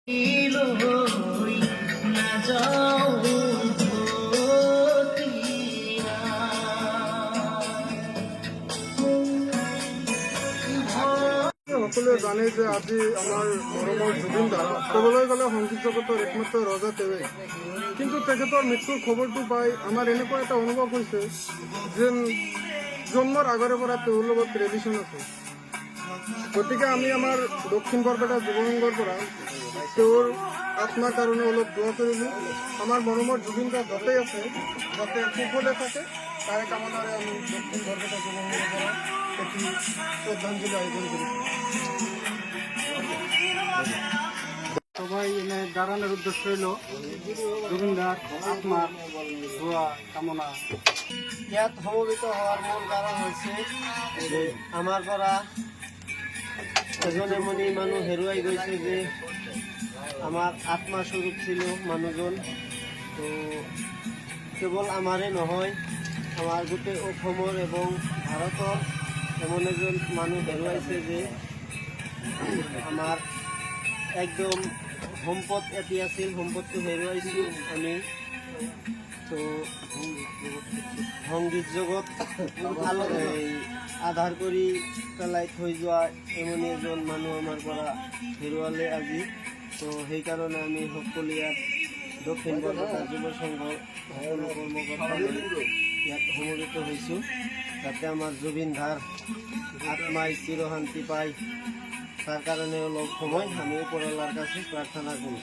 সকলে জানে যে আজি আমাৰ মৰমৰ জুবিন দা ক'বলৈ গ'লে সংগীত জগতৰ একমাত্ৰ ৰজা তেওঁৱেই। কিন্তু তেখেতৰ মৃত্যুৰ খবৰটো পাই আমাৰ এনেকুৱা এটা অনুভৱ হৈছে যেন জন্মৰ আগৰে পৰা তেওঁৰ লগত ৰিলেশ্যন আছে। গতিকে আমি আমাৰ দক্ষিণ বৰপেটা যুৱ সংঘৰ পৰা তেওঁৰ আত্মাৰ কাৰণে অলপ দোৱা কৰিলোঁ। আমাৰ মৰমৰ জুবিন দা য'তেই আছে যাতে সুখলে থাকে তাৰে কামনাৰে আমি দক্ষিণ বৰপেটা যুৱ সংঘৰ পৰা এটি শ্ৰদ্ধাঞ্জলি আয়োজন কৰিছোঁ। সবাই এনে দাঁড়ানোর উদ্দেশ্য হইল জুবিনদার আত্মার দোয়া কামনা। ইয়াত সমবেত হওয়ার মূল কারণ হচ্ছে যে আমার পৰা এজন এমনি মানুহ হেৰুৱাই গৈছে যে আমাৰ আত্মাস্বৰূপ ছিল মানুহজন। তো কেৱল আমাৰে নহয়, আমাৰ গোটেই অসমৰ এবং ভাৰতৰ এমন এজন মানুহ হেৰুৱাইছে যে আমাৰ একদম সম্পদ এটি আছিল, সম্পদটো হেৰুৱাইছোঁ আমি। তো সংগীত জগত আধাৰ কৰি পেলাই থৈ যোৱা এমনি এজন মানুহ আমাৰ পৰা হেৰুৱালে আজি। তো সেইকাৰণে আমি সকলো ইয়াত দক্ষিণ বৰপেটা যুৱ সংঘৰ সকলো কৰ্মকৰ্তা ইয়াত সমবেত হৈছোঁ যাতে আমাৰ জুবিন দাৰ আত্মাই চিৰশান্তি পায়। তাৰ কাৰণে অলপ সময় আমি উপৰওয়ালাৰ কাছে প্ৰাৰ্থনা কৰি।